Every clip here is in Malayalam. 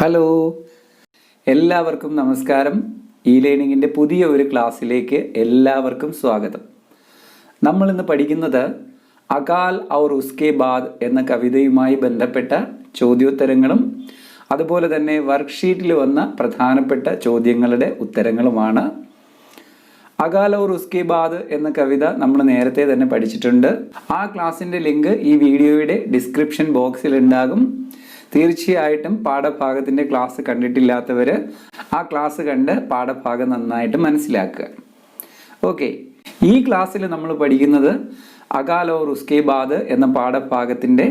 ഹലോ, എല്ലാവർക്കും നമസ്കാരം. ഇ ലേണിങ്ങിൻ്റെ പുതിയ ഒരു ക്ലാസ്സിലേക്ക് എല്ലാവർക്കും സ്വാഗതം. നമ്മളിന്ന് പഠിക്കുന്നത് അകാൽ ഔർ ഉസ്കെ ബാദ് എന്ന കവിതയുമായി ബന്ധപ്പെട്ട ചോദ്യോത്തരങ്ങളും അതുപോലെ തന്നെ വർക്ക്ഷീറ്റിൽ വന്ന പ്രധാനപ്പെട്ട ചോദ്യങ്ങളുടെ ഉത്തരങ്ങളുമാണ്. അകാൽ ഔർ ഉസ്കെ ബാദ് എന്ന കവിത നമ്മൾ നേരത്തെ തന്നെ പഠിച്ചിട്ടുണ്ട്. ആ ക്ലാസ്സിൻ്റെ ലിങ്ക് ഈ വീഡിയോയുടെ ഡിസ്ക്രിപ്ഷൻ ബോക്സിൽ ഉണ്ടാകും. തീർച്ചയായിട്ടും പാഠഭാഗത്തിൻ്റെ ക്ലാസ് കണ്ടിട്ടില്ലാത്തവർ ആ ക്ലാസ് കണ്ട് പാഠഭാഗം നന്നായിട്ട് മനസ്സിലാക്കുക. ഓക്കെ, ഈ ക്ലാസ്സിൽ നമ്മൾ പഠിക്കുന്നത് അകാൽ ഔർ ഉസ്കെ ബാദ് എന്ന പാഠഭാഗത്തിൻ്റെ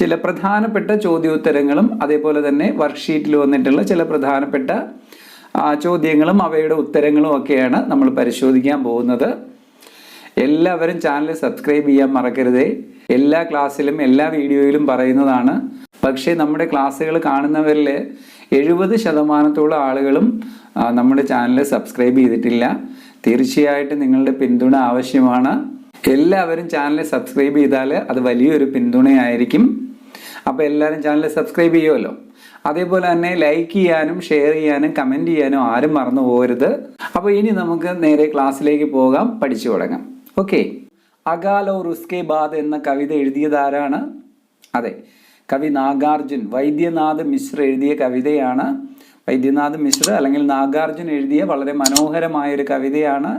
ചില പ്രധാനപ്പെട്ട ചോദ്യോത്തരങ്ങളും അതേപോലെ തന്നെ വർക്ക്ഷീറ്റിൽ വന്നിട്ടുള്ള ചില പ്രധാനപ്പെട്ട ചോദ്യങ്ങളും അവയുടെ ഉത്തരങ്ങളും ഒക്കെയാണ് നമ്മൾ പരിശോധിക്കാൻ പോകുന്നത്. എല്ലാവരും ചാനൽ സബ്സ്ക്രൈബ് ചെയ്യാൻ മറക്കരുതേ. എല്ലാ ക്ലാസ്സിലും എല്ലാ വീഡിയോയിലും പറയുന്നതാണ്. പക്ഷേ നമ്മുടെ ക്ലാസ്സുകൾ കാണുന്നവരിൽ 70% ആളുകളും നമ്മുടെ ചാനൽ സബ്സ്ക്രൈബ് ചെയ്തിട്ടില്ല. തീർച്ചയായിട്ടും നിങ്ങളുടെ പിന്തുണ ആവശ്യമാണ്. എല്ലാവരും ചാനൽ സബ്സ്ക്രൈബ് ചെയ്താൽ അത് വലിയൊരു പിന്തുണയായിരിക്കും. അപ്പോൾ എല്ലാവരും ചാനൽ സബ്സ്ക്രൈബ് ചെയ്യുമല്ലോ. അതേപോലെ തന്നെ ലൈക്ക് ചെയ്യാനും ഷെയർ ചെയ്യാനും കമൻറ്റ് ചെയ്യാനും ആരും മറന്നു പോകരുത്. അപ്പോൾ ഇനി നമുക്ക് നേരെ ക്ലാസ്സിലേക്ക് പോകാം, പഠിച്ചു തുടങ്ങാം. ഓക്കെ, അകാൽ ഔർ ഉസ്കെ ബാദ് എന്ന കവിത എഴുതിയതാരാണ്? അതെ, കവി നാഗാർജുൻ, വൈദ്യനാഥ് മിശ്ര എഴുതിയ കവിതയാണ്. വൈദ്യനാഥ് മിശ്ര അല്ലെങ്കിൽ നാഗാർജുൻ എഴുതിയ വളരെ മനോഹരമായൊരു കവിതയാണ്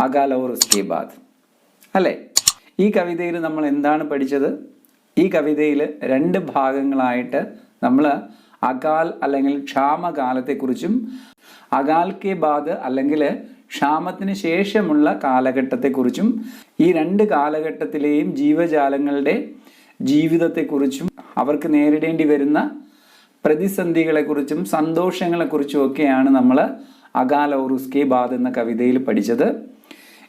അകാൽ ഔർ ഉസ്കെ ബാദ്, അല്ലേ? ഈ കവിതയിൽ നമ്മൾ എന്താണ് പഠിച്ചത്? ഈ കവിതയിൽ 2 ഭാഗങ്ങളായിട്ട് നമ്മൾ അകാൽ അല്ലെങ്കിൽ ക്ഷാമകാലത്തെക്കുറിച്ചും അകാൽ കെ ബാദ് അല്ലെങ്കിൽ ക്ഷാമത്തിന് ശേഷമുള്ള കാലഘട്ടത്തെക്കുറിച്ചും ഈ 2 കാലഘട്ടത്തിലെയും ജീവജാലങ്ങളുടെ ജീവിതത്തെക്കുറിച്ചും അവർക്ക് നേരിടേണ്ടി വരുന്ന പ്രതിസന്ധികളെക്കുറിച്ചും സന്തോഷങ്ങളെക്കുറിച്ചും ഒക്കെയാണ് നമ്മൾ അകാൽ ഔർ ഉസ്കെ ബാദ് എന്ന കവിതയിൽ പഠിച്ചത്.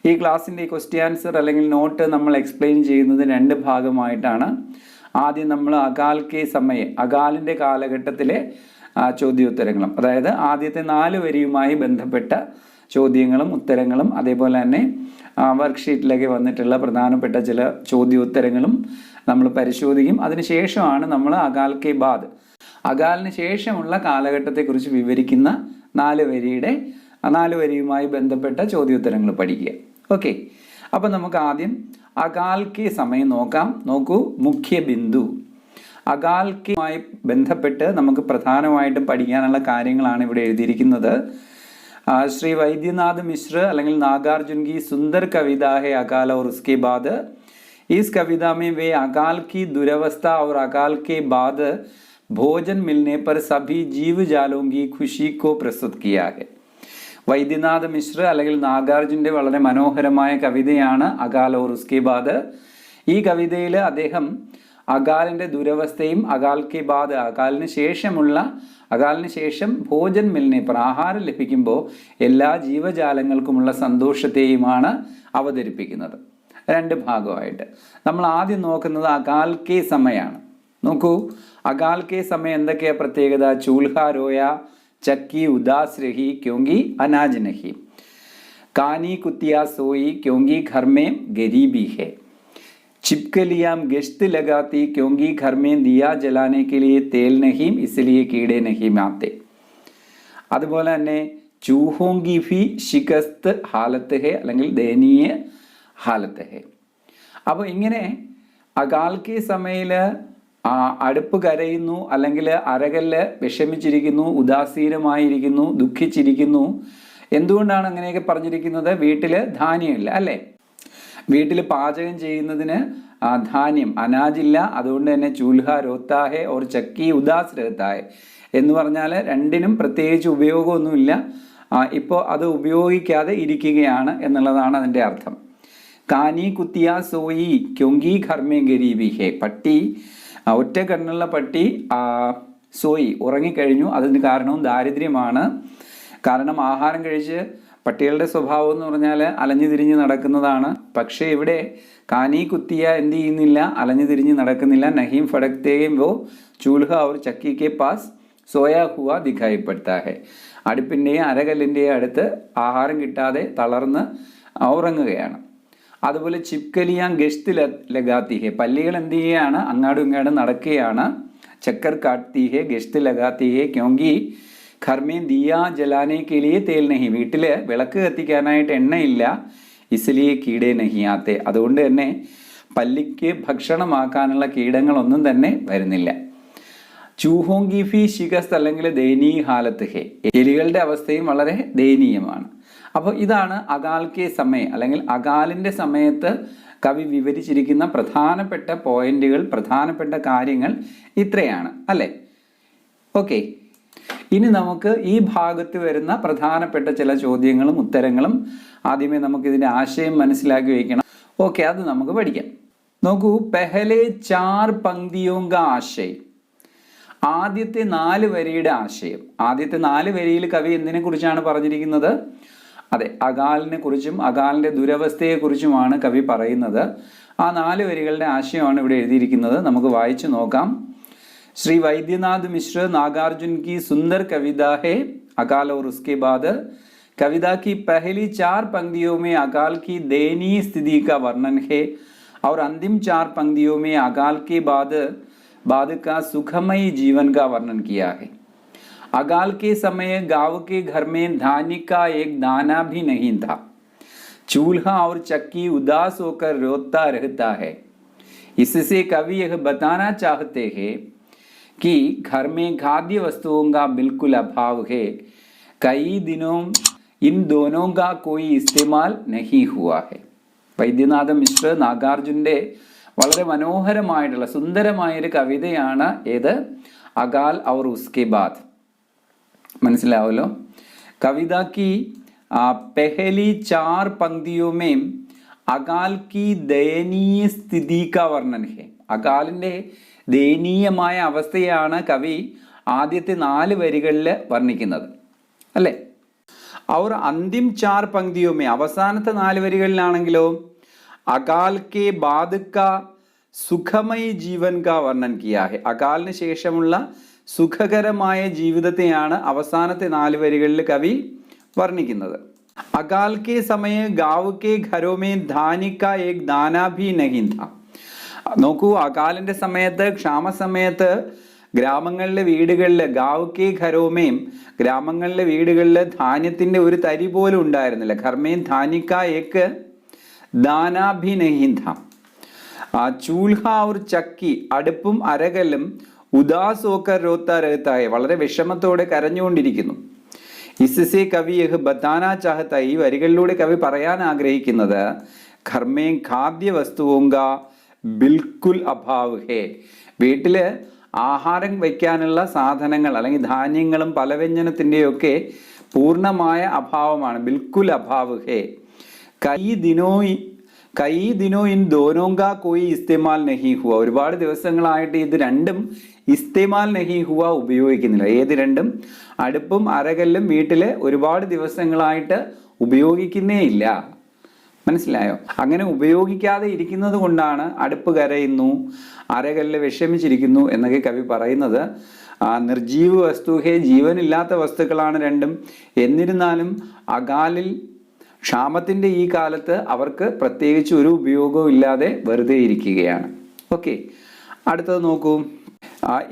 ഈ ക്ലാസ്സിൻ്റെ ക്വസ്റ്റ്യൻ ആൻസർ അല്ലെങ്കിൽ നോട്ട് നമ്മൾ എക്സ്പ്ലെയിൻ ചെയ്യുന്നത് 2 ഭാഗമായിട്ടാണ്. ആദ്യം നമ്മൾ അകാൽ കെ സമയ, അകാലിൻ്റെ കാലഘട്ടത്തിലെ ചോദ്യോത്തരങ്ങളും, അതായത് ആദ്യത്തെ 4 വരിയുമായി ബന്ധപ്പെട്ട ചോദ്യങ്ങളും ഉത്തരങ്ങളും അതേപോലെ തന്നെ വർക്ക്ഷീറ്റിലേക്ക് വന്നിട്ടുള്ള പ്രധാനപ്പെട്ട ചില ചോദ്യോത്തരങ്ങളും നമ്മൾ പരിശോധിക്കും. അതിനുശേഷമാണ് നമ്മൾ അകാൽ കെ ബാദ്, അകാലിന് ശേഷമുള്ള കാലഘട്ടത്തെക്കുറിച്ച് വിവരിക്കുന്ന 4 വരിയുമായി ബന്ധപ്പെട്ട ചോദ്യോത്തരങ്ങൾ പഠിക്കുക. ഓക്കെ, അപ്പം നമുക്ക് ആദ്യം അകാൽ കെ സമയം നോക്കാം. നോക്കൂ, മുഖ്യ ബിന്ദു. അകാൽ കെയുമായി ബന്ധപ്പെട്ട് നമുക്ക് പ്രധാനമായിട്ടും പഠിക്കാനുള്ള കാര്യങ്ങളാണ് ഇവിടെ എഴുതിയിരിക്കുന്നത്. श्री वैद्यनाथ मिश्र അല്ലെങ്കിൽ नागार्जुन की सुंदर कविता है अकाल और उसके बाद. इस कविता में वे अकाल की दुरवस्था और अकाल के बाद भोजन मिलने पर सभी जीव जालों की खुशी को प्रस्तुत किया है. വൈദ്യനാഥ് മിശ്ര അല്ലെങ്കിൽ നാഗാർജുൻ്റെ വളരെ മനോഹരമായ കവിതയാണ് അകാൽ ഓർ ഉസ്കെ ബാദ്. ഈ കവിതയിൽ അദ്ദേഹം അകാലിൻ്റെ ദുരവസ്ഥയും അകാൽ കെ ബാദ്, അകാലിന് ശേഷം ഭോജൻ മിൽനെ പർ, ആഹാരം ലഭിക്കുമ്പോൾ എല്ലാ ജീവജാലങ്ങൾക്കുമുള്ള സന്തോഷത്തെയുമാണ് അവതരിപ്പിക്കുന്നത്. 2 ഭാഗമായിട്ട്. നമ്മൾ ആദ്യം നോക്കുന്നത് അകാൽ കെ സമയാണ്. നോക്കൂ, അകാൽ കെ സമയം എന്തൊക്കെയാണ് പ്രത്യേകത? ചൂൽഹ രോയ, ചക്കി ഉദാസ് രഹി ക്യോങ്കി അനാജ് നഹി, കാനി കുത്തിയ സോയി ക്യോങ്കി ഘർ മേ ഗരീബി ഹെ, छिपकलियाँ गश्त लगाती क्योंकि घर में दिया जलाने के लिए तेल नहीं, इसलिए कीड़े नहीं आते. അതുപോലെ തന്നെ ചൂഹോങ്കി ഫി ശികസ്ത് ഹാലത്ത് ഹെ അല്ലെങ്കിൽ ദയനീയ ഹാലത്ത് ഹെ. അപ്പോൾ ഇങ്ങനെ അകാൽ കെ സമയിൽ അടുപ്പ് കരയുന്നു അല്ലെങ്കിൽ അരകല്ല് വിഷമിച്ചിരിക്കുന്നു, ഉദാസീനമായിരിക്കുന്നു, ദുഃഖിച്ചിരിക്കുന്നു. എന്തുകൊണ്ടാണ് അങ്ങനെയൊക്കെ പറഞ്ഞിരിക്കുന്നത്? വീട്ടിൽ ധാന്യമില്ല, അല്ലേ? വീട്ടിൽ പാചകം ചെയ്യുന്നതിന് ധാന്യം അനാജില്ല, അതുകൊണ്ട് തന്നെ ചൂൽഹ രോത്താഹെ ഓർ ചക്കി ഉദാസ് രഹത്താഹെ എന്ന് പറഞ്ഞാൽ 2നും പ്രത്യേകിച്ച് ഉപയോഗമൊന്നുമില്ല. ഇപ്പോൾ അത് ഉപയോഗിക്കാതെ ഇരിക്കുകയാണ് എന്നുള്ളതാണ് അതിൻ്റെ അർത്ഥം. കാനി കുത്തിയ സോയി ക്യോങ്കി ഘർമേ ഗരീബി ഹെ, പട്ടി, ഒറ്റ കണ്ണുള്ള പട്ടി സോയി ഉറങ്ങിക്കഴിഞ്ഞു. അതിന് കാരണവും ദാരിദ്ര്യമാണ്. കാരണം ആഹാരം കഴിച്ച് പട്ടികളുടെ സ്വഭാവം എന്ന് പറഞ്ഞാൽ അലഞ്ഞു തിരിഞ്ഞ് നടക്കുന്നതാണ്. പക്ഷേ ഇവിടെ കാനി കുത്തിയ എന്ത് ചെയ്യുന്നില്ല? അലഞ്ഞു തിരിഞ്ഞ് നടക്കുന്നില്ല. നഹീം ഫടക്തേയും വോ ചൂൽഹ और ചക്കി के पास सोया हुआ दिखाई पड़ता है. അടുപ്പിൻ്റെയും അരകല്ലിൻ്റെയും അടുത്ത് ആഹാരം കിട്ടാതെ തളർന്ന് ഉറങ്ങുകയാണ്. അതുപോലെ ചിപ്കലിയാൻ ഗഷ്ത് ലഗാത്തി ഹെ, പല്ലികൾ എന്ത് ചെയ്യുകയാണ്? അങ്ങാടും ഇങ്ങാടും നടക്കുകയാണ്. चक्कर काटती है, ഗശ്ത് लगाती है, क्योंकि घर में दिया जलाने के लिए तेल नहीं, വീട്ടിൽ വിളക്ക് കത്തിക്കാനായിട്ട് എണ്ണയില്ല, इसलिए कीड़े नहीं आते, അതുകൊണ്ട് തന്നെ പല്ലിക്ക് ഭക്ഷണമാക്കാനുള്ള കീടങ്ങളൊന്നും തന്നെ വരുന്നില്ല. ചൂഹോങ്കി ഫി ശിഖസ്ത് അല്ലെങ്കിൽ ദയനീയ ഹാലത്ത് ഹെ, എലികളുടെ അവസ്ഥയും വളരെ ദയനീയമാണ്. അപ്പോൾ ഇതാണ് അകാൽക്കെ സമയം അല്ലെങ്കിൽ അകാലിൻ്റെ സമയത്ത് കവി വിവരിച്ചിരിക്കുന്ന പ്രധാനപ്പെട്ട പോയിന്റുകൾ, പ്രധാനപ്പെട്ട കാര്യങ്ങൾ ഇത്രയാണ് അല്ലേ. ഓക്കെ, ഇനി നമുക്ക് ഈ ഭാഗത്ത് വരുന്ന പ്രധാനപ്പെട്ട ചില ചോദ്യങ്ങളും ഉത്തരങ്ങളും ആദ്യമേ നമുക്കിതിൻ്റെ ആശയം മനസ്സിലാക്കി വയ്ക്കണം. ഓക്കെ, അത് നമുക്ക് പഠിക്കാം. നോക്കൂ, പെഹലെ 4 പങ്ക്തിയോങ്ക ആശയം, ആദ്യത്തെ 4 വരിയുടെ ആശയം. ആദ്യത്തെ 4 വരിയിൽ കവി എന്തിനെ കുറിച്ചാണ് പറഞ്ഞിരിക്കുന്നത്? അതെ, അകാലിനെ കുറിച്ചും അകാലിൻ്റെ ദുരവസ്ഥയെക്കുറിച്ചുമാണ് കവി പറയുന്നത്. ആ 4 വരികളുടെ ആശയമാണ് ഇവിടെ എഴുതിയിരിക്കുന്നത്. നമുക്ക് വായിച്ചു നോക്കാം. श्री वैद्यनाथ मिश्र नागार्जुन की सुंदर कविता है अकाल और उसके बाद. कविता की पहली 4 पंक्तियों में अकाल की दयनीय स्थिति का वर्णन है और अंतिम 4 पंक्तियों में अकाल के बाद का सुखमयी जीवन का वर्णन किया है. अकाल के समय गांव के घर में धान्य का एक दाना भी नहीं था. चूल्हा और चक्की उदास होकर रोता रहता है. इससे कवि यह बताना चाहते हैं कि घर में खाद्य वस्तुओं का बिल्कुल अभाव है. कई दिनों इन दोनों का कोई इस्तेमाल नहीं हुआ है. വൈദ്യനാഥ മിശ്ര നാഗാർജുൻ്റെ വളരെ മനോഹരമായിട്ടുള്ള സുന്ദരമായൊരു കവിതയാണ് ഏത്? അകാൽ ഔർ ഉസ്കെ ബാദ്. മനസ്സിലാവല്ലോ. കവിത की पहली 4 पंक्तियों में अकाल की दयनीय स्थिति का वर्णन है. അകാലിൻ്റെ ദയനീയമായ അവസ്ഥയാണ് കവി ആദ്യത്തെ 4 വരികളിൽ വർണ്ണിക്കുന്നത് അല്ലേ. അവർ അന്തിം 4 പങ്ക്തിയുമേ, അവസാനത്തെ 4 വരികളിലാണെങ്കിലോ അകാൽ കെ ബാദ് കാ സുഖമയി ജീവൻ കാ വർണ്ണൻ കിയാ ഹെ. അകാലിന് ശേഷമുള്ള സുഖകരമായ ജീവിതത്തെയാണ് അവസാനത്തെ 4 വരികളിൽ കവി വർണ്ണിക്കുന്നത്. അകാൽ കെ സമയ ഗാവ് കെ ഘരോ മേ ധാന്യ കാ ഏക് ദാന ഭി നഹീ ഥാ. നോക്കൂ, അകാലിൻ്റെ സമയത്ത്, ക്ഷാമസമയത്ത് ഗ്രാമങ്ങളിലെ വീടുകളിൽ ഗാവ് കെ ഘരോമേം, ഗ്രാമങ്ങളിലെ വീടുകളിൽ ധാന്യത്തിൻ്റെ ഒരു തരി പോലും ഉണ്ടായിരുന്നില്ല. ഘർമേം ധാന്യക്ക ഏക്ക് ദാനാഭി നഹീ Tha. ചൂൽഹ our Chakki, അടുപ്പും അരകല്ലും Udhas hawker രോത്ത രഹത്തായ, വളരെ വിഷമത്തോടെ കരഞ്ഞുകൊണ്ടിരിക്കുന്നു. ഇസ്സെ കവി യഹ് ബതാനാ ചാഹത്ത, ഈ വരികളിലൂടെ കവി പറയാൻ ആഗ്രഹിക്കുന്നത് ഘർമേം ഖാദ്യ വസ്തുവോങ്ക ബിൽക്കുൽ അഭാവ് ഹേ, വീട്ടിൽ ആഹാരം വയ്ക്കാനുള്ള സാധനങ്ങൾ അല്ലെങ്കിൽ ധാന്യങ്ങളും പലവ്യഞ്ജനത്തിൻ്റെയൊക്കെ പൂർണ്ണമായ അഭാവമാണ്. ബിൽക്കുൽ അഭാവ് ഹേ. കൈ ദിനോ ഇൻ ദോനോങ്ക കോയി ഇസ്തേമാൽ നഹി ഹുവ, ഒരുപാട് ദിവസങ്ങളായിട്ട് ഇത് രണ്ടും ഇസ്തേമാൽ നഹി ഹുവ ഉപയോഗിക്കുന്നില്ല. ഏത് രണ്ടും? അടുപ്പും അരകല്ലും വീട്ടിൽ ഒരുപാട് ദിവസങ്ങളായിട്ട് ഉപയോഗിക്കുന്നേ ഇല്ല. മനസ്സിലായോ? അങ്ങനെ ഉപയോഗിക്കാതെ ഇരിക്കുന്നത് കൊണ്ടാണ് അടുപ്പ് കരയുന്നു, അരകല്ല് വിഷമിച്ചിരിക്കുന്നു എന്നൊക്കെ കവി പറയുന്നത്. നിർജീവ വസ്തുഹേ, ജീവനില്ലാത്ത വസ്തുക്കളാണ് രണ്ടും. എന്നിരുന്നാലും അകാലിൽ, ക്ഷാമത്തിൻ്റെ ഈ കാലത്ത് അവർക്ക് പ്രത്യേകിച്ച് ഒരു ഉപയോഗവും ഇല്ലാതെ വെറുതെ ഇരിക്കുകയാണ്. ഓക്കെ, അടുത്തത് നോക്കൂ.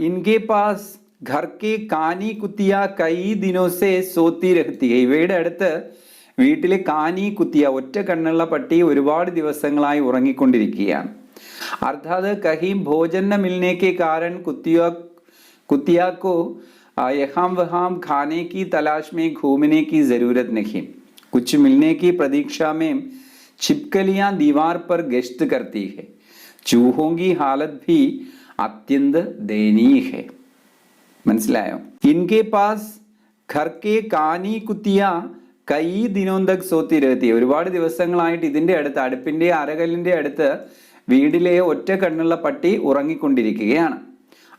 ഇൻകെ പാസ് ഘർ കെ കാനി കുത്തിയ കൈ ദിനോസെ സോത്തി രഹത്തി ഹൈ. ഇവയുടെ അടുത്ത് വീട്ടിലെ കാനി കുത്തിയ, ഒറ്റ കണ്ണുള്ള പട്ടി ഒരുപാട് ദിവസങ്ങളായി ഉറങ്ങിക്കൊണ്ടിരിക്കുകയാണ്. അർത്ഥാത് കഹീം ഭോജൻ ന മിൽനെ കെ കാരൺ കുത്തിയ കോ യഹാം വഹാം ഖാനെ കി തലാഷ് മേ ഘൂമനെ കി ജരൂരത് നഹി. കുछ मिलने की प्रतीक्षा में छिपकलियां दीवार पर गश्त करती है. चूहों की हालत भी अत्यंत दयनीय है. മനസ്സിലായോ? इनके पास घर के कानी कुतिया കൈ ദിനോന്തക് സോത്തി രഹത്തി. ഒരുപാട് ദിവസങ്ങളായിട്ട് ഇതിൻ്റെ അടുത്ത്, അടുപ്പിൻ്റെ അരകല്ലിൻ്റെ അടുത്ത് വീടിലെ ഒറ്റ കണ്ണുള്ള പട്ടി ഉറങ്ങിക്കൊണ്ടിരിക്കുകയാണ്.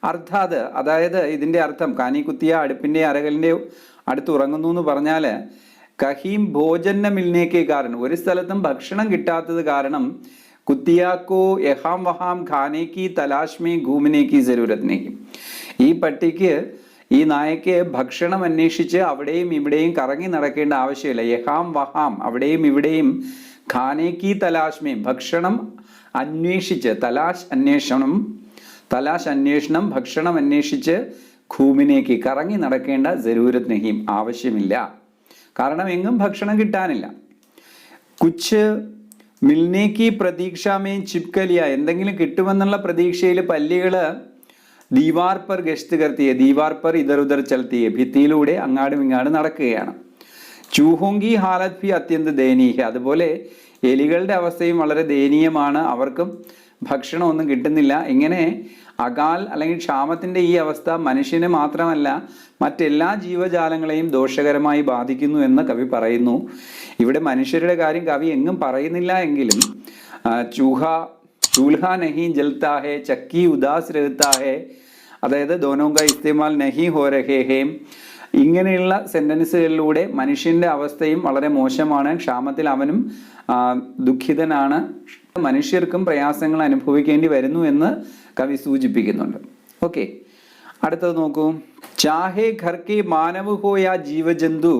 അർത്ഥാത്, അതായത് ഇതിൻ്റെ അർത്ഥം, കാനി കുത്തിയ അടുപ്പിൻ്റെ അരകല്ലിൻ്റെ അടുത്ത് ഉറങ്ങുന്നു എന്ന് പറഞ്ഞാൽ കഹീം ഭോജന മിൽനേക്കെ കാരണം, ഒരു സ്ഥലത്തും ഭക്ഷണം കിട്ടാത്തത് കാരണം കുത്തിയാക്കോ യഹാം വഹാം ഖാനേക്ക് തലാഷ് മേ ഘൂമനേക്ക് ജരൂരത്തിനേക്ക്, ഈ പട്ടിക്ക്, ഈ നായക്ക് ഭക്ഷണം അന്വേഷിച്ച് അവിടെയും ഇവിടെയും കറങ്ങി നടക്കേണ്ട ആവശ്യമില്ല. യഹാം വഹാം, അവിടെയും ഇവിടെയും, ഖാനേക്ക് തലാഷ്മേ, ഭക്ഷണം അന്വേഷിച്ച്, തലാഷ് അന്വേഷണം, തലാഷ് അന്വേഷണം, ഭക്ഷണം അന്വേഷിച്ച് ഖൂമിനേക്ക് കറങ്ങി നടക്കേണ്ട ജരൂരത് നഹീം, ആവശ്യമില്ല. കാരണം എങ്ങും ഭക്ഷണം കിട്ടാനില്ല. കുച്ച് മിൽനേക്ക് പ്രതീക്ഷാമേ ചിപ്കലിയ, എന്തെങ്കിലും കിട്ടുമെന്നുള്ള പ്രതീക്ഷയിൽ പല്ലികൾ ദീവാർ പർ ഗശ്ത് കർത്തിയെ, ദീവാർ പർ ഇധർ ഉധർ ചലത്തിയെ, ഭിത്തിയിലൂടെ അങ്ങാടും ഇങ്ങാടും നടക്കുകയാണ്. ചൂഹോങ്കി ഹാലത് ഭി അത്യന്ത ദയനീയ, അതുപോലെ എലികളുടെ അവസ്ഥയും വളരെ ദയനീയമാണ്, അവർക്കും ഭക്ഷണമൊന്നും കിട്ടുന്നില്ല. ഇങ്ങനെ അകാൽ അല്ലെങ്കിൽ ക്ഷാമത്തിൻ്റെ ഈ അവസ്ഥ മനുഷ്യന് മാത്രമല്ല മറ്റെല്ലാ ജീവജാലങ്ങളെയും ദോഷകരമായി ബാധിക്കുന്നു എന്ന് കവി പറയുന്നു. ഇവിടെ മനുഷ്യരുടെ കാര്യം കവി എങ്ങും പറയുന്നില്ല എങ്കിലും ചൂൽഹ നഹീ ജൽത്താ ഹേ, ചക്കി ഉദാസ് രഹത്താ ഹേ, അതായത് ദോനോ കാ ഇസ്തേമാൽ നഹീ ഹോ രഹേ ഹേ, ഇങ്ങനെയുള്ള സെന്റൻസുകളിലൂടെ മനുഷ്യന്റെ അവസ്ഥയും വളരെ മോശമാണ്, ക്ഷാമത്തിൽ അവനും ദുഃഖിതനാണ്, മനുഷ്യർക്കും പ്രയാസങ്ങൾ അനുഭവിക്കേണ്ടി വരുന്നു എന്ന് കവി സൂചിപ്പിക്കുന്നുണ്ട്. ഓക്കെ, അടുത്തത് നോക്കൂ. ചാഹേ ഘർ കെ മാനവ് ഹോ യാ ജീവജന്തു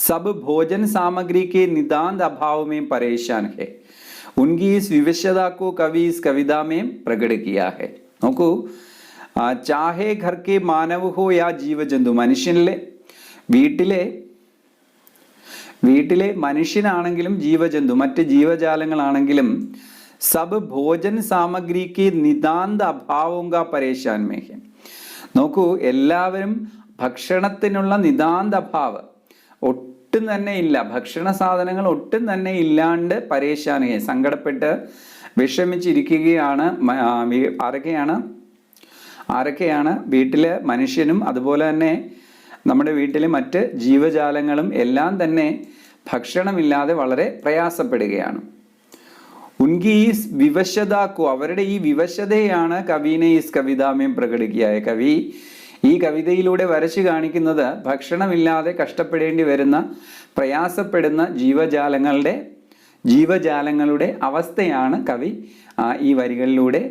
സബ് ഭോജൻ സാമഗ്രി കെ നിതാന്ത് അഭാവ് में परेशान है, उनकी इस विवशता को कवि इस कविता में प्रकट किया है. നോക്കൂ, ചാഹേ ഘർ കെ മാനവ് ഹോ യാ ജീവജന്തു, മനുഷ്യനിലെ വീട്ടിലെ മനുഷ്യനാണെങ്കിലും ജീവജന്തു മറ്റ് ജീവജാലങ്ങളാണെങ്കിലും സബ് ഭോജൻ സാമഗ്രിക്ക് നിതാന്ത അഭാവോങ്ക പരേശാൻ മേ ഹെ, നോക്കൂ എല്ലാവരും ഭക്ഷണത്തിനുള്ള നിതാന്ത അഭാവ് ഒട്ടും തന്നെ ഇല്ല, ഭക്ഷണ സാധനങ്ങൾ ഒട്ടും തന്നെ ഇല്ലാണ്ട് പരേശാനെ സങ്കടപ്പെട്ട് വിഷമിച്ചിരിക്കുകയാണ്. ആരൊക്കെയാണ്? വീട്ടിലെ മനുഷ്യനും അതുപോലെ തന്നെ നമ്മുടെ വീട്ടിലെ മറ്റ് ജീവജാലങ്ങളും എല്ലാം തന്നെ ഭക്ഷണമില്ലാതെ വളരെ പ്രയാസപ്പെടുകയാണ്. ഉൻകി ഈസ് വിവശതാക്കു, അവരുടെ ഈ വിവശതയാണ് കവിനെ ഈസ് കവിതാമയം പ്രകടിക്കിയായ, കവി ഈ കവിതയിലൂടെ വരച്ചു കാണിക്കുന്നത് ഭക്ഷണമില്ലാതെ കഷ്ടപ്പെടേണ്ടി വരുന്ന പ്രയാസപ്പെടുന്ന ജീവജാലങ്ങളുടെ അവസ്ഥയാണ് കവി ഈ വരികളിലൂടെ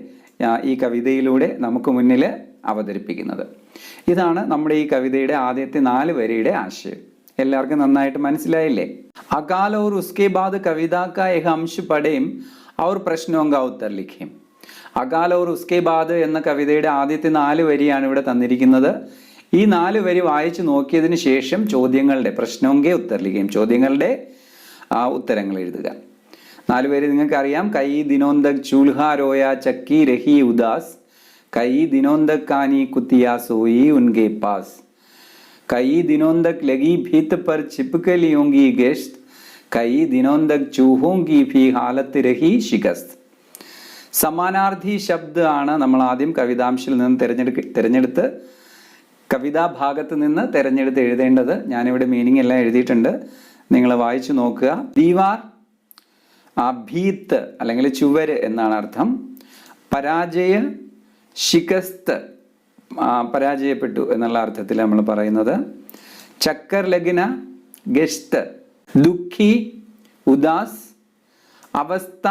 ഈ കവിതയിലൂടെ നമുക്ക് മുന്നിൽ അവതരിപ്പിക്കുന്നത്. ഇതാണ് നമ്മുടെ ഈ കവിതയുടെ ആദ്യത്തെ 4 വരിയുടെ ആശയം. എല്ലാവർക്കും നന്നായിട്ട് മനസ്സിലായില്ലേ? അകാൽ और उसके बाद कविता का एक अंश पढ़ें और प्रश्नों का उत्तर लिखें. അകാൽ और उसके बाद എന്ന കവിതയുടെ ആദ്യത്തെ 4 വരിയാണ് ഇവിടെ തന്നിരിക്കുന്നത്. ഈ 4 വരി വായിച്ചു നോക്കിയതിന് ശേഷം ചോദ്യങ്ങളുടെ പ്രശ്നോങ്കെ ഉത്തർ ലിഖേം, ചോദ്യങ്ങളുടെ ഉത്തരങ്ങൾ എഴുതുക. 4 വരി നിങ്ങൾക്കറിയാം. കൈ ദിനോന്തക് ചൂൽഹാ രോയ ചക്കി രഹി ഉദാസ്, കൈ ദിനോന്തക് കാനി കുത്തിയാ സോയി ഉൻകെ പാസ്, कई दिनों तक लगी भीत पर छिपकली होंगी गेश्त, कई दिनों तक चूहों की भी हालत रही शिकस्त. സമാനാർത്ഥി ശബ്ദമാണ് നമ്മൾ ആദ്യം കവിതാംശത്തിൽ നിന്ന് തിരഞ്ഞെടുത്ത് കവിതാഭാഗത്ത് നിന്ന് തിരഞ്ഞെടുത്ത് എഴുതേണ്ടത്. ഞാനിവിടെ മീനിങ് എല്ലാം എഴുതിയിട്ടുണ്ട്, നിങ്ങൾ വായിച്ചു നോക്കുക. ദീവാർ ഭീത്ത് അല്ലെങ്കിൽ ചുവര് എന്നാണ് അർത്ഥം. പരാജയ ശികസ്ത്, പരാജയപ്പെട്ടു എന്നുള്ള അർത്ഥത്തിൽ നമ്മൾ പറയുന്നത്. ചക്കർ ലഗ്ന ഗശ്ത്, ദുഃഖി ഉദാസ്, അവസ്ഥ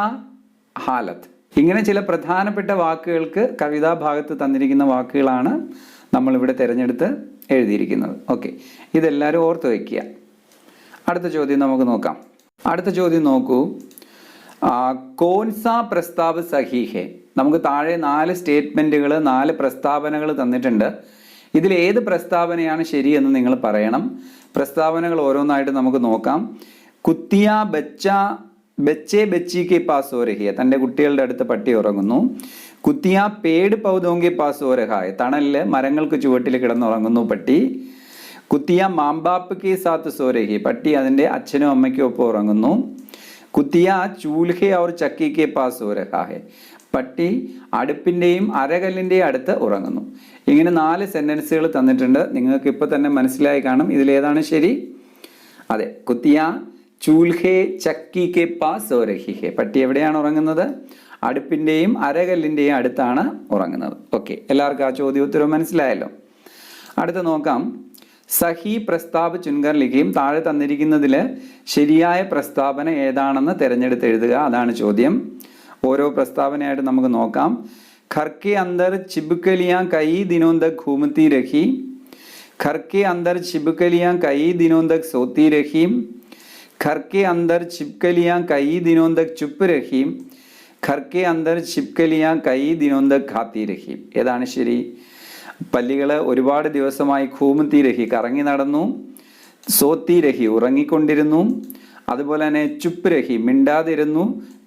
ഹാലത്ത്. ഇങ്ങനെ ചില പ്രധാനപ്പെട്ട വാക്കുകൾക്ക് കവിതാഭാഗത്ത് തന്നിരിക്കുന്ന വാക്കുകളാണ് നമ്മളിവിടെ തിരഞ്ഞെടുത്ത് എഴുതിയിരിക്കുന്നത്. ഓക്കെ, ഇതെല്ലാവരും ഓർത്ത് വയ്ക്കുക. അടുത്ത ചോദ്യം നമുക്ക് നോക്കാം. അടുത്ത ചോദ്യം നോക്കൂ. കോൻസാ പ്രസ്താവ് സഹി ഹെ, നമുക്ക് താഴെ 4 സ്റ്റേറ്റ്മെൻറ്റുകൾ 4 പ്രസ്താവനകൾ തന്നിട്ടുണ്ട്. ഇതിൽ ഏത് പ്രസ്താവനയാണ് ശരിയെന്ന് നിങ്ങൾ പറയണം. പ്രസ്താവനകൾ ഓരോന്നായിട്ട് നമുക്ക് നോക്കാം. കുത്തിയ ബച്ചേ ബച്ചി കെ പാസ് ഹോ രഹി ഹെ, തൻ്റെ കുട്ടികളുടെ അടുത്ത് പട്ടി ഉറങ്ങുന്നു. കുത്തിയ പേട് പൗധോങ്കെ പാസ് ഹോ രഹാ ഹെ, തണലില് മരങ്ങൾക്ക് ചുവട്ടിൽ കിടന്നുറങ്ങുന്നു പട്ടി. കുത്തിയ മാംബാപ്പ് കെ സാത്ത് സോ രഹി, പട്ടി അതിൻ്റെ അച്ഛനും അമ്മയ്ക്കും ഒപ്പം ഉറങ്ങുന്നു. കുത്തിയ ചൂൽഹെ और ചക്കി കെ പാസ് ഹോ രഹാ ഹെ, പട്ടി അടുപ്പിൻ്റെയും അരകല്ലിൻ്റെയും അടുത്ത് ഉറങ്ങുന്നു. ഇങ്ങനെ 4 സെന്റൻസുകൾ തന്നിട്ടുണ്ട്. നിങ്ങൾക്ക് ഇപ്പോൾ തന്നെ മനസ്സിലായി കാണും ഇതിലേതാണ് ശരി. അതെ, കുത്തിയ ചൂൽഹെ ചക്കി കെ പാസ് ഹോ രഹി ഹെ, പട്ടി എവിടെയാണ് ഉറങ്ങുന്നത്? അടുപ്പിൻ്റെയും അരകല്ലിൻ്റെയും അടുത്താണ് ഉറങ്ങുന്നത്. ഓക്കെ, എല്ലാവർക്കും ആ ചോദ്യോത്തരം മനസ്സിലായല്ലോ. അടുത്ത നോക്കാം. സഹി പ്രസ്താവ് ചുൻകർ ലിഖിയും, താഴെ തന്നിരിക്കുന്നതിൽ ശരിയായ പ്രസ്താവന ഏതാണെന്ന് തിരഞ്ഞെടുത്ത് എഴുതുക. അതാണ് ചോദ്യം. ഓരോ പ്രസ്താവനയായിട്ട് നമുക്ക് നോക്കാം. घर के अंदर छिपकलियां कई दिनों तक घूमती रही, घर के अंदर छिपकलियां कई दिनों तक सोती रही, घर के अंदर छिपकलियां कई दिनों तक चुप रही, ഘർ കെ അന്തർ ചിപ്കലിയാ കൈ ദിനോം തക് ഖാത്തി രഹി. ഏതാണ് ശരി? പല്ലികൾ ഒരുപാട് ദിവസമായി ഘൂമത്തി രഹി കറങ്ങി നടന്നു, സോത്തി രഹി ഉറങ്ങിക്കൊണ്ടിരുന്നു, അതുപോലെ തന്നെ ചുപ്പ് രഹി മിണ്ടാതിരുന്നു,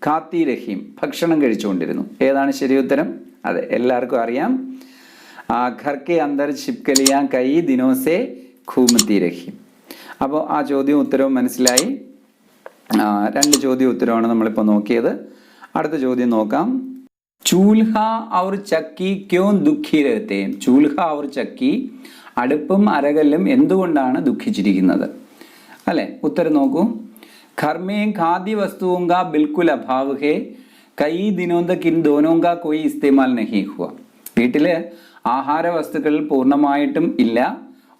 ഖാത്തി രഹീം ഭക്ഷണം കഴിച്ചുകൊണ്ടിരുന്നു. ഏതാണ് ശരി ഉത്തരം? അതെ, എല്ലാവർക്കും അറിയാം. ഘർ കെ അന്തർ ചിപ്കലിയാ കൈ ദിനോസെ ഘൂമത്തി രഹി. അപ്പോൾ ആ ചോദ്യവും ഉത്തരവും മനസ്സിലായി. 2 ചോദ്യം ഉത്തരവാണ് നമ്മളിപ്പോൾ നോക്കിയത്. അടുത്ത ചോദ്യം നോക്കാം. ചൂൽഹ ഔർ ചക്കി ക്യോ ദുഃഖി രഹത്തെ. ചൂൽഹ ഔർ ചക്കി, അടുപ്പും അരകല്ലും എന്തുകൊണ്ടാണ് ദുഃഖിച്ചിരിക്കുന്നത്? അല്ലെ, ഉത്തരം നോക്കൂ. घर में खाद्य वस्तुओं का बिल्कुल अभाव है, कई दिनों तक इन दोनों का कोई इस्तेमाल नहीं हुआ. വീട്ടില് ആഹാര വസ്തുക്കൾ പൂർണ്ണമായിട്ടും ഇല്ല,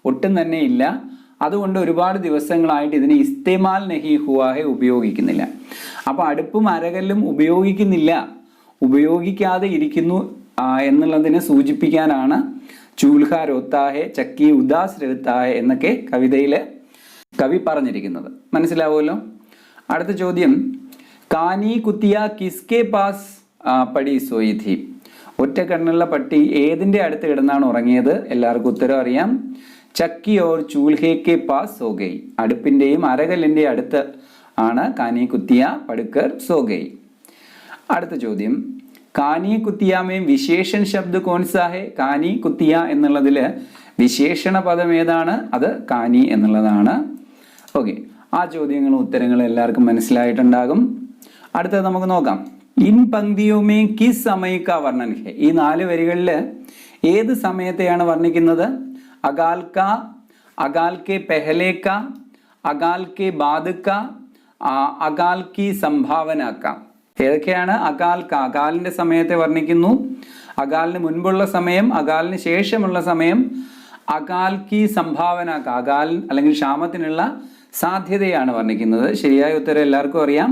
ഒട്ടും തന്നെ ഇല്ല. അതുകൊണ്ട് ഒരുപാട് ദിവസങ്ങളായിട്ട് ഇതിനെ ഇസ്തേമാൽ നഹി ഹുവാഹെ ഉപയോഗിക്കുന്നില്ല. അപ്പോൾ അടുപ്പും അരകല്ലും ഉപയോഗിക്കുന്നില്ല, ഉപയോഗിക്കാതെ ഇരിക്കുന്നു എന്നുള്ളതിനെ സൂചിപ്പിക്കാനാണ് ചൂൽഹ രോത്താഹെ ചക്കി ഉദാസ് രഹത്താഹെ എന്നൊക്കെ കവിതയിൽ കവി പറഞ്ഞിരിക്കുന്നത്. മനസ്സിലാവുമല്ലോ. അടുത്ത ചോദ്യം. കാനി കുത്തിയ കിസ്കെ പാസ് പടി സോയി ഥി. ഒറ്റ കണ്ണുള്ള പട്ടി ഏതിൻ്റെ അടുത്ത് കിടന്നാണ് ഉറങ്ങിയത്? എല്ലാവർക്കും ഉത്തരം അറിയാം. ചക്കി ഓർ ചൂൽഹെ കെ പാസ് സോ ഗയി. അടുപ്പിൻ്റെയും അരകല്ലിൻ്റെ അടുത്ത് ആണ് കാനി കുത്തിയ പടുക്കർ സോ ഗയി. അടുത്ത ചോദ്യം. കാനി കുത്തിയാമേ വിശേഷൺ ശബ്ദ കോൺസാ ഹെ. കാനി കുത്തിയ എന്നുള്ളതിൽ വിശേഷണ പദം ഏതാണ്? അത് കാനി എന്നുള്ളതാണ്. ഓക്കെ, ആ ചോദ്യങ്ങളും ഉത്തരങ്ങളും എല്ലാവർക്കും മനസ്സിലായിട്ടുണ്ടാകും. അടുത്തത് നമുക്ക് നോക്കാം. ഇൻ പങ്ക്തിയോമേ കിസ് സമയ കാ വർണ്ണൻ ഹെ. ഈ 4 വരികളിൽ ഏത് സമയത്തെയാണ് വർണ്ണിക്കുന്നത്? അകാൽ കാ, അകാൽ കെ പെഹലെ കാ, അകാൽ കെ ബാദ് കാ, അകാൽ കി സംഭാവന കാ. ഏതൊക്കെയാണ്? അകാൽ കാ, അകാലിന്റെ സമയത്തെ വർണ്ണിക്കുന്നു. അകാലിന് മുൻപുള്ള സമയം, അകാലിന് ശേഷമുള്ള സമയം, അകാൽ കി സംഭാവന കാ, അകാൽ അല്ലെങ്കിൽ ക്ഷാമത്തിനുള്ള സാധ്യതയാണ് വർണ്ണിക്കുന്നത്. ശരിയായ ഉത്തരം എല്ലാവർക്കും അറിയാം,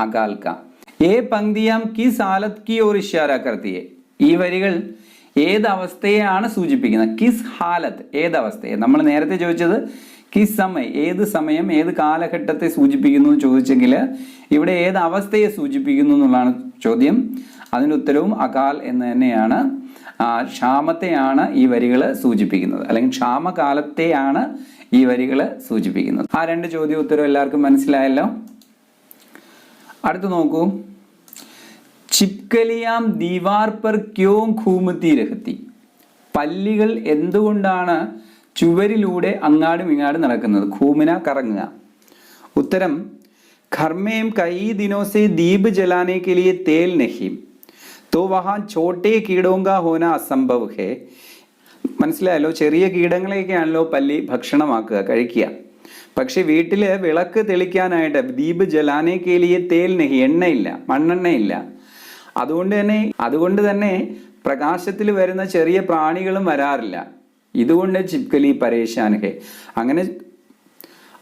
അകാൽ കാ. ഏ പങ്ക്തിയാം കിസ് ഹാലത് കി ഓർ ഇഷാര കർത്തിയെ. ഈ വരികൾ ഏത് അവസ്ഥയെയാണ് സൂചിപ്പിക്കുന്നത്? കിസ് ഹാലത്ത്, ഏതവസ്ഥയെ? നമ്മൾ നേരത്തെ ചോദിച്ചത് കിസ് സമയ, ഏത് സമയം, ഏത് കാലഘട്ടത്തെ സൂചിപ്പിക്കുന്നു എന്ന് ചോദിച്ചെങ്കിൽ ഇവിടെ ഏത് അവസ്ഥയെ സൂചിപ്പിക്കുന്നു എന്നുള്ളതാണ് ചോദ്യം. അതിൻ്റെ ഉത്തരവും അകാൽ എന്ന് തന്നെയാണ്. ക്ഷാമത്തെയാണ് ഈ വരികൾ സൂചിപ്പിക്കുന്നത്, അല്ലെങ്കിൽ ക്ഷാമകാലത്തെയാണ് ഈ വരികൾ സൂചിപ്പിക്കുന്നത്. ആ 2 ചോദ്യം ഉത്തരം എല്ലാവർക്കും മനസ്സിലായല്ലോ. അടുത്ത് നോക്കൂ. ചിപ്കലിയാം ദീവാർ പർ ക്യോ ഘൂമത്തി രഹത്തി. പല്ലികൾ എന്തുകൊണ്ടാണ് ചുവരിലൂടെ അങ്ങാടും ഇങ്ങാടും നടക്കുന്നത്? ഘൂമിന കറങ്ങുക. ഉത്തരം. ഘർമേം കൈ ദിനോസെ ദീപ് ജലാനെ കെ ലിയെ തേൽ നഹീം, തോ വഹാ ഛോട്ടേ കീടോങ്കാ ഹോന അസംഭവ് ഹേ. മനസ്സിലായല്ലോ, ചെറിയ കീടങ്ങളെയൊക്കെയാണല്ലോ പല്ലി ഭക്ഷണമാക്കുക, കഴിക്കുക. പക്ഷെ വീട്ടിൽ വിളക്ക് തെളിക്കാനായിട്ട് ദീപ് ജലാനെ കെ ലിയെ തേൽ നഹി, എണ്ണയില്ല, മണ്ണെണ്ണയില്ല. അതുകൊണ്ട് തന്നെ പ്രകാശത്തിൽ വരുന്ന ചെറിയ പ്രാണികളും വരാറില്ല. ഇതുകൊണ്ട് ചിപ്കലി പരേശാൻ ഹേ.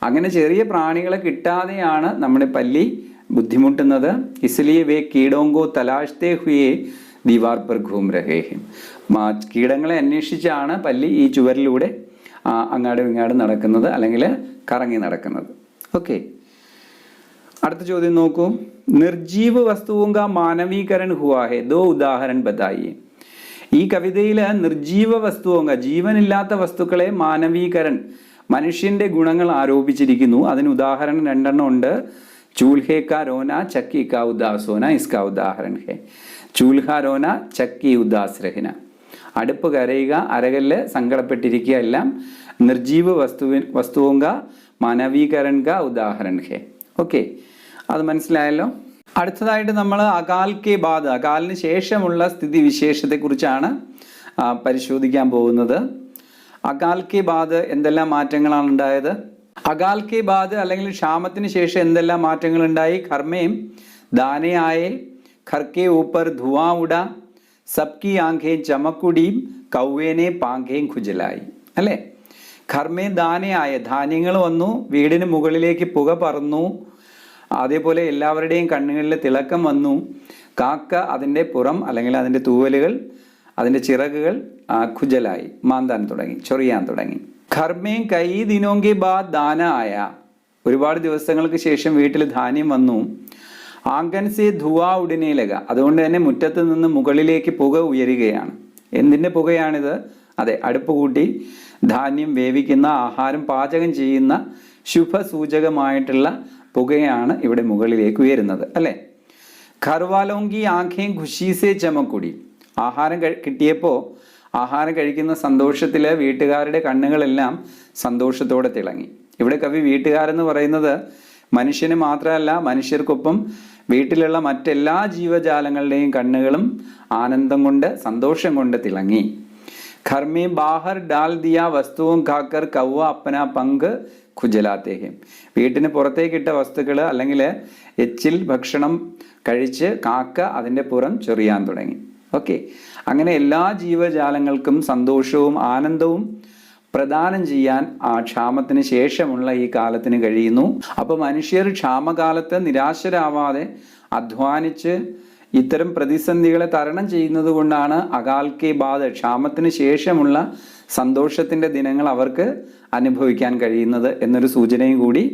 അങ്ങനെ ചെറിയ പ്രാണികളെ കിട്ടാതെയാണ് നമ്മുടെ പല്ലി ബുദ്ധിമുട്ടുന്നത്. ഇസ്ലിയെ വേ കീടോങ്കോ തലാഷ്തേ ഹുയേ ദീവാർ പർ ഘൂം രഹേ ഹെ. കീടങ്ങളെ അന്വേഷിച്ചാണ് പല്ലി ഈ ചുവരിലൂടെ അങ്ങാടും ഇങ്ങാടും നടക്കുന്നത്, അല്ലെങ്കിൽ കറങ്ങി നടക്കുന്നത്. ഓക്കെ, അടുത്ത ചോദ്യം നോക്കൂ. നിർജീവ വസ്തുവും കാ മാനവീകരൺ ഹുവാ ഹെ, ദോ ഉദാഹരൺ ബതായിയെ. ഈ കവിതയിൽ നിർജീവ വസ്തുവും, ജീവനില്ലാത്ത വസ്തുക്കളെ മാനവീകരൺ, മനുഷ്യന്റെ ഗുണങ്ങൾ ആരോപിച്ചിരിക്കുന്നു. അതിന് ഉദാഹരണം 2 ഉണ്ട്. ചൂൽഹേ കാ രോന ചക്കി കാ ഉദാസോന ഇസ്കാ ഉദാഹരൺ ഹെ. ചൂൽഹ രോന ചക്കി ഉദാസ് രഹന. അടുപ്പ് കരയുക, അരകല്ല് സങ്കടപ്പെട്ടിരിക്കുക, എല്ലാം നിർജീവ വസ്തുവും കാ മാനവീകരൺ കാ ഉദാഹരൺ ഹെ. ഓക്കെ, അത് മനസ്സിലായല്ലോ. അടുത്തതായിട്ട് നമ്മൾ അകാൽ കെ ബാദ്, അകാലിന് ശേഷമുള്ള സ്ഥിതി വിശേഷത്തെ കുറിച്ചാണ് പരിശോധിക്കാൻ പോകുന്നത്. അകാൽ കെ ബാദ് എന്തെല്ലാം മാറ്റങ്ങളാണ് ഉണ്ടായത്? അകാൽ കെ ബാദ് അല്ലെങ്കിൽ ക്ഷാമത്തിന് ശേഷം എന്തെല്ലാം മാറ്റങ്ങൾ ഉണ്ടായി? ഘർമേം ദാനെ ആയേ, ഘർ കെ ഊപ്പർ ധുവാ ഉടാ, സബ്കി ആംഖേ ചമക്കുടീം, കൗവേനെ പാങ്കേം ഖുജലായി. അല്ലേ? ഘർമേ ദാനെ ആയ, ധാന്യങ്ങൾ വന്നു, വീടിന് മുകളിലേക്ക് പുക പറന്നു, അതേപോലെ എല്ലാവരുടെയും കണ്ണുകളിൽ തിളക്കം വന്നു. കാക്ക അതിൻ്റെ പുറം അല്ലെങ്കിൽ അതിൻ്റെ തൂവലുകൾ, അതിൻ്റെ ചിറകുകൾ ഖുജലായി, മാന്താൻ തുടങ്ങി, ചൊറിയാൻ തുടങ്ങി. ഘർമേ കൈ ദിനോങ്കെ ബാദ് ദാന ആയ, ഒരുപാട് ദിവസങ്ങൾക്ക് ശേഷം വീട്ടിൽ ധാന്യം വന്നു. ആംഗൻ സേ ധുവാ ഉടനെ ലഗ, അതുകൊണ്ട് തന്നെ മുറ്റത്ത് നിന്ന് മുകളിലേക്ക് പുക ഉയരുകയാണ്. എന്തിൻ്റെ പുകയാണിത്? അതെ, അടുപ്പ് കൂട്ടി ധാന്യം വേവിക്കുന്ന, ആഹാരം പാചകം ചെയ്യുന്ന ശുഭസൂചകമായിട്ടുള്ള പുകയാണ് ഇവിടെ മുകളിലേക്ക് ഉയരുന്നത് അല്ലേ. ഘർവാലോങ്കി ആഖേം ഖുഷീസേ ചമക്കുടി, ആഹാരം കിട്ടിയപ്പോൾ ആഹാരം കഴിക്കുന്ന സന്തോഷത്തിൽ വീട്ടുകാരുടെ കണ്ണുകളെല്ലാം സന്തോഷത്തോടെ തിളങ്ങി. ഇവിടെ കവി വീട്ടുകാരെന്ന് പറയുന്നത് മനുഷ്യന് മാത്രമല്ല, മനുഷ്യർക്കൊപ്പം വീട്ടിലുള്ള മറ്റെല്ലാ ജീവജാലങ്ങളുടെയും കണ്ണുകളും ആനന്ദം കൊണ്ട്, സന്തോഷം കൊണ്ട് തിളങ്ങി. ഘർമേ ബാഹർ ഡാൽ ദിയ വസ്തുവും ഖാക്കർ കൗവ അപ്പന പങ്ക് ഖുജലാത്തേഹം, വീട്ടിന് പുറത്തേക്കിട്ട വസ്തുക്കൾ അല്ലെങ്കിൽ എച്ചിൽ ഭക്ഷണം കഴിച്ച് കാക്ക അതിൻ്റെ പുറം ചൊറിയാൻ തുടങ്ങി. ഓക്കെ, അങ്ങനെ എല്ലാ ജീവജാലങ്ങൾക്കും സന്തോഷവും ആനന്ദവും പ്രദാനം ചെയ്യാൻ ആ ക്ഷാമത്തിന് ശേഷമുള്ള ഈ കാലത്തിന് കഴിയുന്നു. അപ്പോൾ മനുഷ്യർ ക്ഷാമകാലത്ത് നിരാശരാവാതെ അധ്വാനിച്ച് ഇത്തരം പ്രതിസന്ധികളെ തരണം ചെയ്യുന്നത് കൊണ്ടാണ് അകാൽ കെ ബാദ്, ക്ഷാമത്തിന് ശേഷമുള്ള സന്തോഷത്തിൻ്റെ ദിനങ്ങൾ അവർക്ക് അനുഭവിക്കാൻ കഴിയുന്നത് എന്നൊരു സൂചനയും കൂടി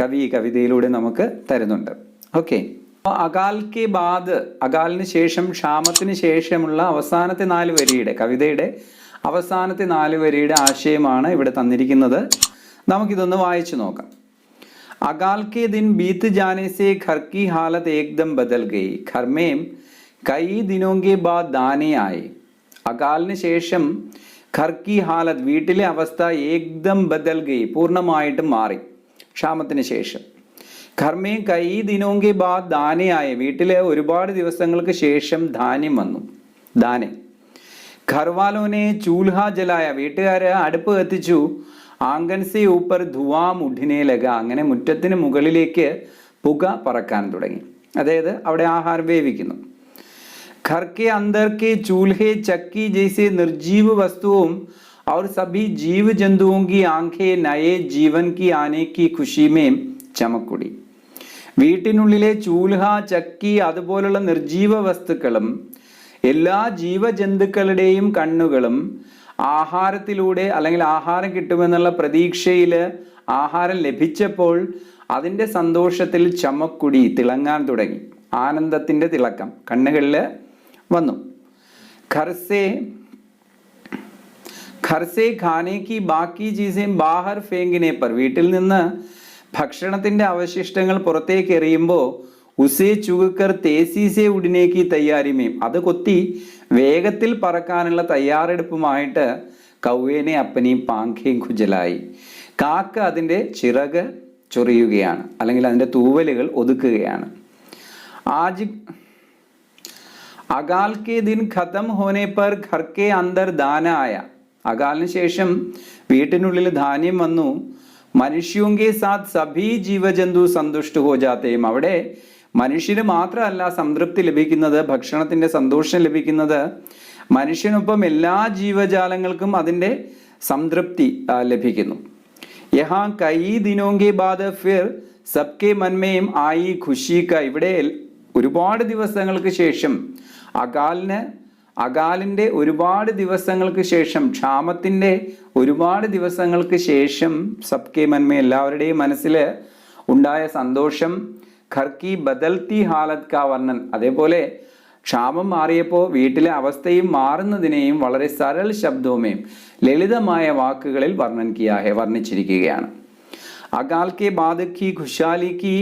കവി ഈ കവിതയിലൂടെ നമുക്ക് തരുന്നുണ്ട്. ഓക്കെ, അപ്പോൾ അകാൽ കെ ബാദ്, അകാലിന് ശേഷം, ക്ഷാമത്തിന് ശേഷമുള്ള അവസാനത്തെ 4 വരിയുടെ, കവിതയുടെ അവസാനത്തെ 4 വരിയുടെ ആശയമാണ് ഇവിടെ തന്നിരിക്കുന്നത്. നമുക്കിതൊന്ന് വായിച്ചു നോക്കാം. अकाल के दिन बीत जाने से घर की हालत एकदम बदल गई, घर में कई दिनों के बाद दाने आए. അകാലിന് ശേഷം ഘർ കി ഹാലത്ത്, വീട്ടിലെ അവസ്ഥ ഏകദം ബദൽ ഗയി, പൂർണ്ണമായിട്ടും മാറി ക്ഷാമത്തിന് ശേഷം. ഘർമേ കൈ ദിനോങ്കെ ബാദ് ദാനെ ആയ, വീട്ടിലെ ഒരുപാട് ദിവസങ്ങൾക്ക് ശേഷം ധാന്യം വന്നു, ദാനെ. ഘർവാലോനെ ചൂൽഹ ജലായ, വീട്ടുകാര് അടുപ്പ് കത്തിച്ചു. ആംഗൻ സേ ഊപ്പർ ധുവാം ഉഠിനെ ലഗ, അങ്ങനെ മുറ്റത്തിന് മുകളിലേക്ക് പുക പറക്കാൻ തുടങ്ങി. അതായത് അവിടെ ആഹാരം വേവിക്കുന്നു. घर के अंदर के चूल्हे चक्की जैसे निर्जीव वस्तुओं और सभी जीव जंतुओं की आंखें नए जीवन की आने की खुशी में चमक उड़ी. വീട്ടിനുള്ളിലെ ചൂൽഹ, ചക്കി അതുപോലുള്ള നിർജീവ വസ്തുക്കളും എല്ലാ ജീവജന്തുക്കളുടെയും കണ്ണുകളും ആഹാരത്തിലൂടെ അല്ലെങ്കിൽ ആഹാരം കിട്ടുമെന്നുള്ള പ്രതീക്ഷയിൽ ആഹാരം ലഭിച്ചപ്പോൾ അതിൻ്റെ സന്തോഷത്തിൽ ചമക്കുടി, തിളങ്ങാൻ തുടങ്ങി. ആനന്ദത്തിൻ്റെ തിളക്കം കണ്ണുകളിൽ വന്നു. ഖർസെ ഖാനെ കി ബാക്കി ചീസേം ബാഹർ ഫേങ്കിനെ പർ, വീട്ടിൽ നിന്ന് ഭക്ഷണത്തിൻ്റെ അവശിഷ്ടങ്ങൾ പുറത്തേക്ക് എറിയുമ്പോൾ ഉസേ ചുകക്കർ തേസീസെ ഉടിനേക്ക് തയ്യാറിമേം, അത് കൊത്തി വേഗത്തിൽ പറക്കാനുള്ള തയ്യാറെടുപ്പുമായിട്ട് കൗവേനെ അപ്പനി പാങ്കേം ഖുജലായി, കാക്ക അതിൻ്റെ ചിറക് ചൊറിയുകയാണ് അല്ലെങ്കിൽ അതിൻ്റെ തൂവലുകൾ ഒതുക്കുകയാണ്. ആജ് അകാൽ കെ ദിൻ ഖത്തം ഹോനെ പർ ഘർ കെ അന്തർ ദാന ആയ, അകാലിന് ശേഷം വീട്ടിനുള്ളിൽ ധാന്യം വന്നു. മനുഷ്യോം കെ സാത്ത് സഭി ജീവജന്തു സന്തുഷ്ട ഹോ ജാത്തേയും, അവിടെ മനുഷ്യന് മാത്രമല്ല സംതൃപ്തി ലഭിക്കുന്നത്, ഭക്ഷണത്തിൻ്റെ സന്തോഷം ലഭിക്കുന്നത്, മനുഷ്യനൊപ്പം എല്ലാ ജീവജാലങ്ങൾക്കും അതിൻ്റെ സംതൃപ്തി ലഭിക്കുന്നു. യഹാ കൈ ദിനോങ്കെ ബാദ് ഫിർ സബ്കെ മന്മേം ആയി ഖുഷി ക, ഇവിടെ ഒരുപാട് ദിവസങ്ങൾക്ക് ശേഷം അകാലിൻ്റെ ഒരുപാട് ദിവസങ്ങൾക്ക് ശേഷം, ക്ഷാമത്തിൻ്റെ ഒരുപാട് ദിവസങ്ങൾക്ക് ശേഷം സബ്കെ മന്മേ, എല്ലാവരുടെയും മനസ്സിൽ ഉണ്ടായ സന്തോഷം, ഘർക്കി ബദൽത്തി ഹാലത് കാ വർണ്ണൻ, അതേപോലെ ക്ഷാമം മാറിയപ്പോൾ വീട്ടിലെ അവസ്ഥയും മാറുന്നതിനെയും വളരെ സരൾ ശബ്ദവുമേയും ലളിതമായ വാക്കുകളിൽ വർണ്ണിച്ചിരിക്കുകയാണ്. अकाल के बाद की खुशहाली की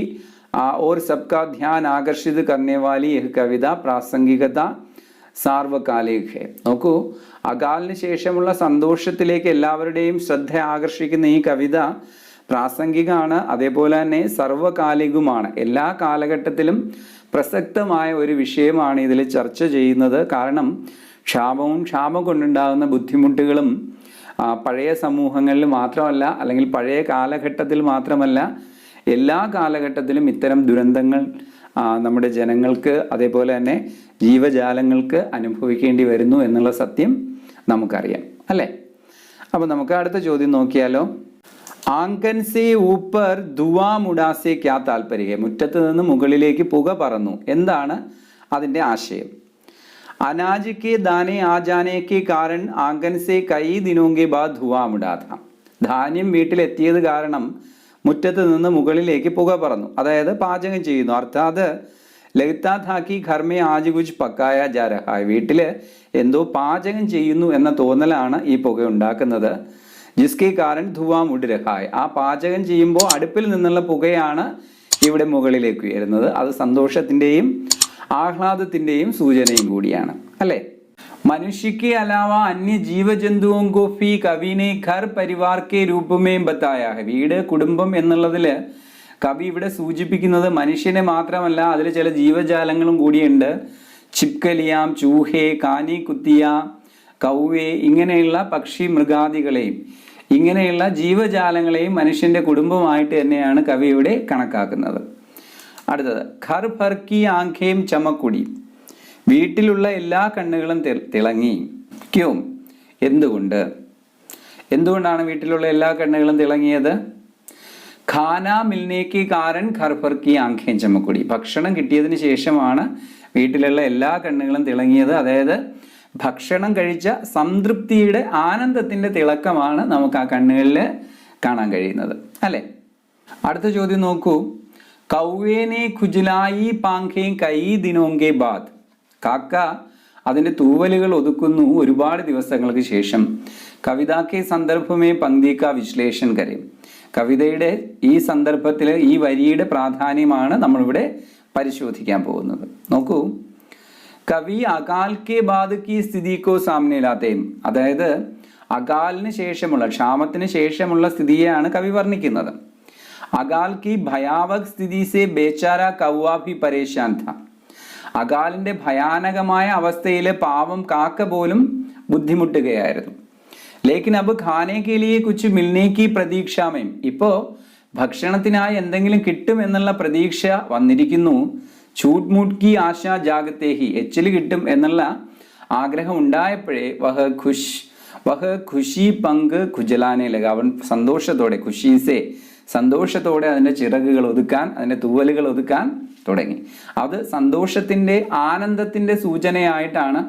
और सबका ध्यान आकर्षित करने वाली यह कविता പ്രാസംഗികത സാർവകാലിക है. നോക്കൂ, അകാലിന് ശേഷമുള്ള സന്തോഷത്തിലേക്ക് എല്ലാവരുടെയും ശ്രദ്ധ ആകർഷിക്കുന്ന ഈ കവിത പ്രാസംഗികമാണ്, അതേപോലെ തന്നെ സർവകാലികവുമാണ്. എല്ലാ കാലഘട്ടത്തിലും പ്രസക്തമായ ഒരു വിഷയമാണ് ഇതിൽ ചർച്ച ചെയ്യുന്നത്. കാരണം ക്ഷാമം കൊണ്ടുണ്ടാകുന്ന ബുദ്ധിമുട്ടുകളും പഴയ സമൂഹങ്ങളിൽ മാത്രമല്ല, അല്ലെങ്കിൽ പഴയ കാലഘട്ടത്തിൽ മാത്രമല്ല, എല്ലാ കാലഘട്ടത്തിലും ഇത്തരം ദുരന്തങ്ങൾ നമ്മുടെ ജനങ്ങൾക്ക് അതേപോലെ തന്നെ ജീവജാലങ്ങൾക്ക് അനുഭവിക്കേണ്ടി വരുന്നു എന്നുള്ള സത്യം നമുക്കറിയാം അല്ലേ. അപ്പോൾ നമുക്ക് അടുത്ത ചോദ്യം നോക്കിയാലോ. ആങ്കൻ സേ ഊപ്പർ ധുവാ മുടാസെ ക്യാ താൽപര്യ, മുറ്റത്ത് നിന്ന് മുകളിലേക്ക് പുക പറന്നു, എന്താണ് അതിൻ്റെ ആശയം? അനാജ് കെ ദാനെ ആ ജാനെ കെ കാരൺ ആങ്കൻ സേ കൈ ദിനോങ്കെ ബാദ് ധുവാ മുടാത, ധാന്യം വീട്ടിലെത്തിയത് കാരണം മുറ്റത്ത് നിന്ന് മുകളിലേക്ക് പുക പറന്നു, അതായത് പാചകം ചെയ്യുന്നു. അർത്ഥാത് ലഗ്താ ഥാ കി ഘർ മേ ആജ് കുച്ച് പക്കായ ജാ രഹാ ഹൈ. വീട്ടില് എന്തോ പാചകം ചെയ്യുന്നു എന്ന തോന്നലാണ് ഈ പുക ഉണ്ടാക്കുന്നത്. ജിസ്കെ കാരൻ ധുവാ ഉഡ് രഹാ ഹൈ. ആ പാചകം ചെയ്യുമ്പോൾ അടുപ്പിൽ നിന്നുള്ള പുകയാണ് ഇവിടെ മുകളിലേക്ക് ഉയരുന്നത്. അത് സന്തോഷത്തിന്റെയും ആഹ്ലാദത്തിന്റെയും സൂചനയും കൂടിയാണ്, അല്ലേ? मनुष्य के अलावा अन्य जीव जंतुओं को भी कवि ने घर परिवार के रूप में बताया है. വീട് കുടുംബം എന്നുള്ളതില് കവി ഇവിടെ സൂചിപ്പിക്കുന്നത് മനുഷ്യനെ മാത്രമല്ല, അതിൽ ചില ജീവജാലങ്ങളും കൂടിയുണ്ട്. ചിപ്കലിയാം, ചൂഹെ, കാനി കുത്തിയ, കൗവെ, ഇങ്ങനെയുള്ള പക്ഷി മൃഗാദികളെയും ഇങ്ങനെയുള്ള ജീവജാലങ്ങളെയും മനുഷ്യന്റെ കുടുംബമായിട്ട് തന്നെയാണ് കവി ഇവിടെ കണക്കാക്കുന്നത്. അടുത്തത് ഘർ ഭർ കി ആംഖേം ചമക്കുടി. വീട്ടിലുള്ള എല്ലാ കണ്ണുകളും തിളങ്ങി. ക്യോം, എന്തുകൊണ്ട്? എന്തുകൊണ്ടാണ് വീട്ടിലുള്ള എല്ലാ കണ്ണുകളും തിളങ്ങിയത്? ഖാന മിൽനേക്ക് കാരൻ ഘർ ഭർ കി ആംഖേം ചമക്കുടി. ഭക്ഷണം കിട്ടിയതിന് ശേഷമാണ് വീട്ടിലുള്ള എല്ലാ കണ്ണുകളും തിളങ്ങിയത്. അതായത് ഭക്ഷണം കഴിച്ച സംതൃപ്തിയുടെ ആനന്ദത്തിന്റെ തിളക്കമാണ് നമുക്ക് ആ കണ്ണുകളിൽ കാണാൻ കഴിയുന്നത്, അല്ലെ? അടുത്ത ചോദ്യം നോക്കൂ. കൗവേനെ ഖുജ്ലായി പാങ്കേ കൈ ദിനോങ്കെ ബാദ്. കാക്ക അതിന്റെ തൂവലുകൾ ഒതുക്കുന്നു ഒരുപാട് ദിവസങ്ങൾക്ക് ശേഷം. കവിതാക്കെ സന്ദർഭമേ പങ്ക്തിക വിശ്ലേഷൺ കരയും. കവിതയുടെ ഈ സന്ദർഭത്തിൽ ഈ വരിയുടെ പ്രാധാന്യമാണ് നമ്മളിവിടെ പരിശോധിക്കാൻ പോകുന്നത്. നോക്കൂ, കവി അകാൽ കെ ബാദ് കി സ്ഥിതി കോ സാമനെ ലാത്തേം. അതായത് അകാലിന് ശേഷമുള്ള, ക്ഷാമത്തിന് ശേഷമുള്ള സ്ഥിതിയെയാണ് കവി വർണ്ണിക്കുന്നത്. അകാൽ കി ഭയാവക് സ്ഥിതി സെ ബേച്ചാര കൗവ ഭി പരേശാൻ ഥ. അകാലിന്റെ ഭയാനകമായ അവസ്ഥയിലെ പാവം കാക്ക പോലും ബുദ്ധിമുട്ടുകയായിരുന്നു. ലേക്കിൻ അബ് ഖാനെ കെ ലിയെ കുച്ച് മിൽനെ കി പ്രതീക്ഷാമേം. ഇപ്പോ ഭക്ഷണത്തിനായി എന്തെങ്കിലും കിട്ടും എന്നുള്ള പ്രതീക്ഷ വന്നിരിക്കുന്നു. ചൂട്ട് മൂട്ട് കി ആശ ജാഗത്തേഹി. എച്ചില് കിട്ടും എന്നുള്ള ആഗ്രഹം ഉണ്ടായപ്പോഴേ വഹ ഖുഷി പങ്ക് ഖുജലാനെ ലഗ. അവൻ സന്തോഷത്തോടെ, ഖുഷീസെ, സന്തോഷത്തോടെ അതിന്റെ ചിറകുകൾ ഒതുക്കാൻ, അതിന്റെ തൂവലുകൾ ഒതുക്കാൻ തുടങ്ങി. അത് സന്തോഷത്തിന്റെ, ആനന്ദത്തിന്റെ സൂചനയായിട്ടാണ്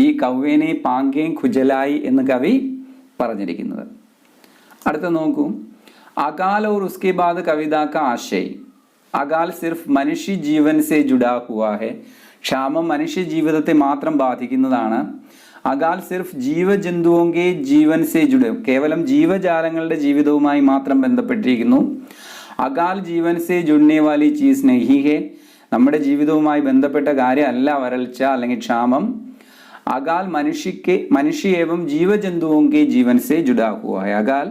ഈ കൗവേനെ പാങ്കേം ഖുജലായി എന്ന് കവി പറഞ്ഞിരിക്കുന്നത്. അടുത്ത നോക്കൂ. അകാൽ और उसके बाद कविता का आशय. അകാൽ സിർഫ് മനുഷ്യ ജീവൻ സെ ജുഡാ ഹുവാ ഹെ. ക്ഷാമം മനുഷ്യ ജീവിതത്തെ മാത്രം ബാധിക്കുന്നതാണ്. അകാൽ സിർഫ് ജീവജന്തുവോങ്കെ ജീവൻ സെ ജുഡ. കേവലം ജീവജാലങ്ങളുടെ ജീവിതവുമായി മാത്രം ബന്ധപ്പെട്ടിരിക്കുന്നു. അകാൽ ജീവൻ സെ ജുഡ്നെ വാലി ചീസ് നഹി ഹെ. നമ്മുടെ ജീവിതവുമായി ബന്ധപ്പെട്ട കാര്യമല്ല വരൾച്ച അല്ലെങ്കിൽ ക്ഷാമം. അകാൽ മനുഷ്യ ഏവം ജീവജന്തുവോങ്കെ ജീവൻ സെ ജുഡാ ഹുവാ ഹെ. അകാൽ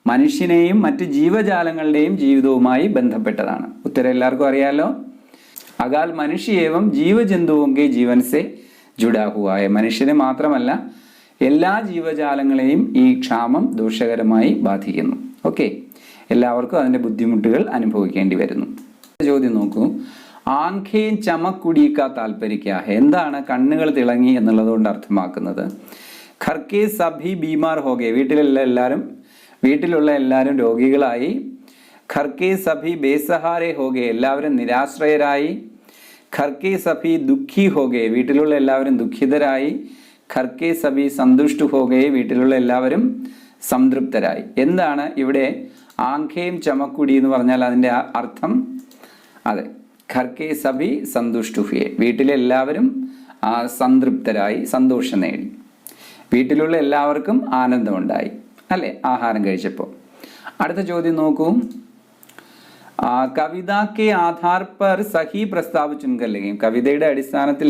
മനുഷ്യനെയും മറ്റ് ജീവജാലങ്ങളുടെയും ജീവിതവുമായി ബന്ധപ്പെട്ടതാണ്. ഉത്തരം എല്ലാവർക്കും അറിയാലോ. അകാൽ മനുഷ്യേവം ജീവജന്തുവോങ്കെ ജീവൻ സെ ജുഡാ ഹുവാ ഹെ. മനുഷ്യനെ മാത്രമല്ല എല്ലാ ജീവജാലങ്ങളെയും ഈ ക്ഷാമം ദോഷകരമായി ബാധിക്കുന്നു. ഓക്കെ, എല്ലാവർക്കും അതിന്റെ ബുദ്ധിമുട്ടുകൾ അനുഭവിക്കേണ്ടി വരുന്നു. ചോദ്യം നോക്കൂ. ആംഖേം ചമക്കുടിക്ക താല്പര്യ. എന്താണ് കണ്ണുകൾ തിളങ്ങി എന്നുള്ളത് കൊണ്ട് അർത്ഥമാക്കുന്നത്? ഘർക്കെ സഭി ബീമാർ ഹോകെ. വീട്ടിലുള്ള എല്ലാവരും രോഗികളായി. ഘർക്കെ സഭി ബേസഹാരെ ഹോകെ. എല്ലാവരും നിരാശ്രയരായി. ഘർക്കെ സഭി ദുഃഖി ഹോകെ. വീട്ടിലുള്ള എല്ലാവരും ദുഃഖിതരായി. ഘർക്കെ സഭി സന്തുഷ്ടു ഹോകെ. വീട്ടിലുള്ള എല്ലാവരും സംതൃപ്തരായി. എന്താണ് ഇവിടെ ആംഖേം ചമക്കുടി എന്ന് പറഞ്ഞാൽ അതിൻ്റെ അർത്ഥം? അതെ, ഘർക്കെ സഭി സന്തുഷ്ടു ഹുയെ. വീട്ടിലെ എല്ലാവരും സംതൃപ്തരായി, സന്തോഷം നേടി. വീട്ടിലുള്ള എല്ലാവർക്കും ആനന്ദമുണ്ടായി, അല്ലെ, ആഹാരം കഴിച്ചപ്പോൾ. അടുത്ത ചോദ്യം നോക്കൂ. കവിതാക്കെ ആധാർ പർ സഹി പ്രസ്താവ് ചുൻകർ ലഗേം. കവിതയുടെ അടിസ്ഥാനത്തിൽ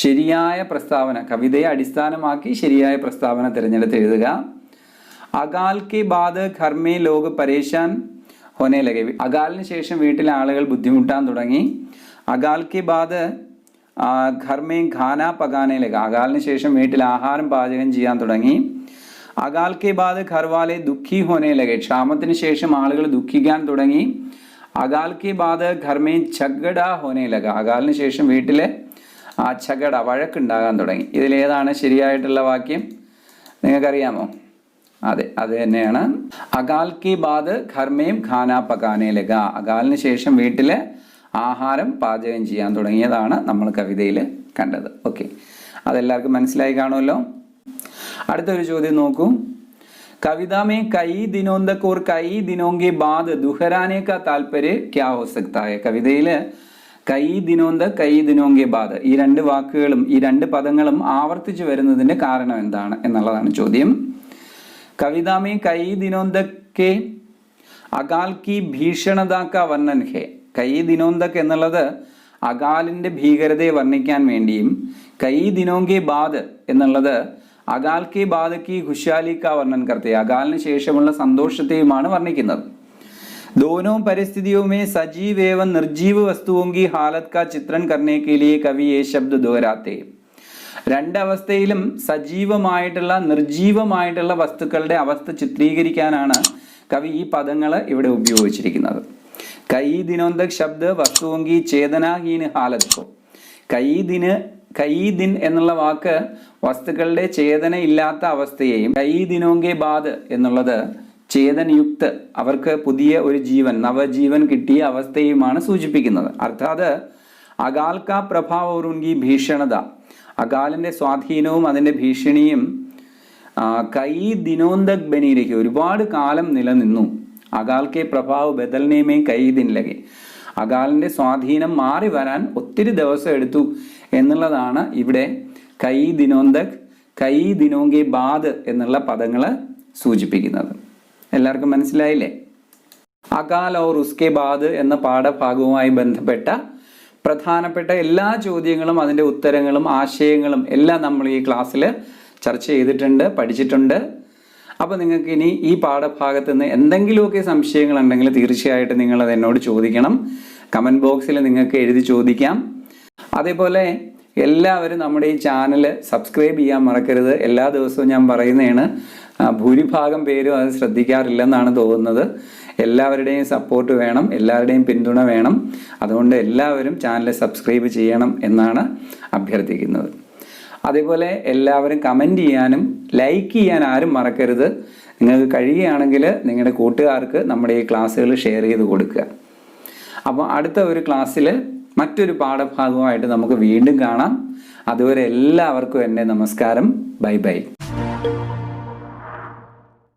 ശരിയായ പ്രസ്താവന, കവിതയെ അടിസ്ഥാനമാക്കി ശരിയായ പ്രസ്താവന തിരഞ്ഞെടുത്ത് എഴുതുക. അകാൽ കെ ബാദ് ഘർ മേ ലോഗ് പരേശാൻ ഹോനെ ലഗേ. അകാലിന് ശേഷം വീട്ടിലെ ആളുകൾ ബുദ്ധിമുട്ടാൻ തുടങ്ങി. അകാൽ കെ ബാദ് ഘർ മേ ഖാന പകാനെ ലഗ. അകാലിന് ശേഷം വീട്ടിൽ ആഹാരം പാചകം ചെയ്യാൻ തുടങ്ങി. അകാൽ കെ ബാദ് ഘർവാലെ ദുഃഖി ഹോനെ ലഗെ. ക്ഷാമത്തിന് ശേഷം ആളുകൾ ദുഃഖിക്കാൻ തുടങ്ങി. അകാൽ കെ ബാദ് ഘർമേ ഛഗഡ ഹോനെ ലഗ. അകാലിന് ശേഷം വീട്ടിലെ ഛഗഡ, വഴക്കുണ്ടാകാൻ തുടങ്ങി. ഇതിലേതാണ് ശരിയായിട്ടുള്ള വാക്യം? നിങ്ങൾക്കറിയാമോ? അതെ, അത് തന്നെയാണ്. അകാൽ കെ ബാദ് ഘർമേം ഖാന പകാനെ ലഗ. അകാലിന് ശേഷം വീട്ടിലെ ആഹാരം പാചകം ചെയ്യാൻ തുടങ്ങിയതാണ് നമ്മൾ കവിതയിൽ കണ്ടത്. ഓക്കെ, അതെല്ലാവർക്കും മനസ്സിലായി കാണുമല്ലോ. അടുത്തൊരു ചോദ്യം നോക്കൂ. കവിത മേ കൈ ദിനോं तक और कई दिनों के बाद दोहराने का तात्पर्य क्या हो सकता है? കവിതയില് കൈ ദിനോന്ത കൈ ദിനോങ്കെ ബാദ്, ഈ രണ്ട് വാക്കുകളും ഈ രണ്ട് പദങ്ങളും ആവർത്തിച്ചു വരുന്നതിന്റെ കാരണം എന്താണ് എന്നുള്ളതാണ് ചോദ്യം. കവിതാമേ കൈ ദിനോന്തക്കെ അകാൽ കി ഭീഷണത ക വർണ്ണൻ ഹേ. കൈ ദിനോന്തക് എന്നുള്ളത് അകാലിന്റെ ഭീകരതയെ വർണ്ണിക്കാൻ വേണ്ടിയും കൈ ദിനോങ്കെ ബാദ് എന്നുള്ളത് അകാൽ കെ ബാദ് കി ഖുശാലി ക വർണ്ണൻ കർത്തെ, അകാലിന് ശേഷമുള്ള സന്തോഷത്തെയുമാണ് വർണ്ണിക്കുന്നത്. दोनों परिस्थितियों में सजीव एवं निर्जीव वस्तुओं की हालत का चित्रण करने के लिए कवि ये शब्द दोहराते. രണ്ടവസ്ഥയിലും സജീവമായിട്ടുള്ള നിർജീവമായിട്ടുള്ള വസ്തുക്കളുടെ അവസ്ഥ ചിത്രീകരിക്കാനാണ് കവി ഈ പദങ്ങൾ ഇവിടെ ഉപയോഗിച്ചിരിക്കുന്നത്. കൈ ദിനോന്തക് ശബ്ദ വസ്തുവെങ്കി ചേതനാഹീന ഹാലത്ത്. കൈ ദിൻ എന്നുള്ള വാക്ക് വസ്തുക്കളുടെ ചേതന ഇല്ലാത്ത അവസ്ഥയെയും കൈ ദിനോങ്കെ ബാദ് എന്നുള്ളത് ചേതനയുക്ത്, അവർക്ക് പുതിയ ഒരു ജീവൻ, നവജീവൻ കിട്ടിയ അവസ്ഥയുമാണ് സൂചിപ്പിക്കുന്നത്. അർത്ഥാത് അകാൽ കാ പ്രഭാവ और उनकी ഭീഷണത, അകാലിന്റെ സ്വാധീനവും അതിന്റെ ഭീഷണിയും കൈ ദിനോന്തക് ബനി രഹി, ഒരുപാട് കാലം നിലനിന്നു. അകാൽ കെ പ്രഭാവ് ബദൽനേമേ കൈ ദിൻ ലഗെ, അകാലിന്റെ സ്വാധീനം മാറി വരാൻ ഒത്തിരി ദിവസം എടുത്തു എന്നുള്ളതാണ് ഇവിടെ കൈ ദിനോന്തക് കൈ ദിനോങ്കെ ബാദ് എന്നുള്ള പദങ്ങൾ സൂചിപ്പിക്കുന്നത്. എല്ലാവർക്കും മനസ്സിലായില്ലേ? അകാൽ और उसके बाद എന്ന പാഠഭാഗവുമായി ബന്ധപ്പെട്ട പ്രധാനപ്പെട്ട എല്ലാ ചോദ്യങ്ങളും അതിൻ്റെ ഉത്തരങ്ങളും ആശയങ്ങളും എല്ലാം നമ്മൾ ഈ ക്ലാസ്സിൽ ചർച്ച ചെയ്തിട്ടുണ്ട്, പഠിച്ചിട്ടുണ്ട്. അപ്പോൾ നിങ്ങൾക്ക് ഇനി ഈ പാഠഭാഗത്ത് നിന്ന് എന്തെങ്കിലുമൊക്കെ സംശയങ്ങളുണ്ടെങ്കിൽ തീർച്ചയായിട്ടും നിങ്ങളത് എന്നോട് ചോദിക്കണം. കമൻറ്റ് ബോക്സിൽ നിങ്ങൾക്ക് എഴുതി ചോദിക്കാം. അതേപോലെ എല്ലാവരും നമ്മുടെ ഈ ചാനൽ സബ്സ്ക്രൈബ് ചെയ്യാൻ മറക്കരുത്. എല്ലാ ദിവസവും ഞാൻ പറയുന്നതാണ്, ഭൂരിഭാഗം പേരും അത് ശ്രദ്ധിക്കാറില്ലെന്നാണ് തോന്നുന്നത്. എല്ലാവരുടെയും സപ്പോർട്ട് വേണം, എല്ലാവരുടെയും പിന്തുണ വേണം. അതുകൊണ്ട് എല്ലാവരും ചാനൽ സബ്സ്ക്രൈബ് ചെയ്യണം എന്നാണ് അഭ്യർത്ഥിക്കുന്നത്. അതേപോലെ എല്ലാവരും കമൻറ്റ് ചെയ്യാനും ലൈക്ക് ചെയ്യാൻ ആരും മറക്കരുത്. നിങ്ങൾക്ക് കഴിയുകയാണെങ്കിൽ നിങ്ങളുടെ കൂട്ടുകാർക്ക് നമ്മുടെ ഈ ക്ലാസ്സുകൾ ഷെയർ ചെയ്ത് കൊടുക്കുക. അപ്പോൾ അടുത്ത ഒരു ക്ലാസ്സിൽ മറ്റൊരു പാഠഭാഗമായിട്ട് നമുക്ക് വീണ്ടും കാണാം. അതുവരെ എല്ലാവർക്കും എൻ്റെ നമസ്കാരം. Bye bye.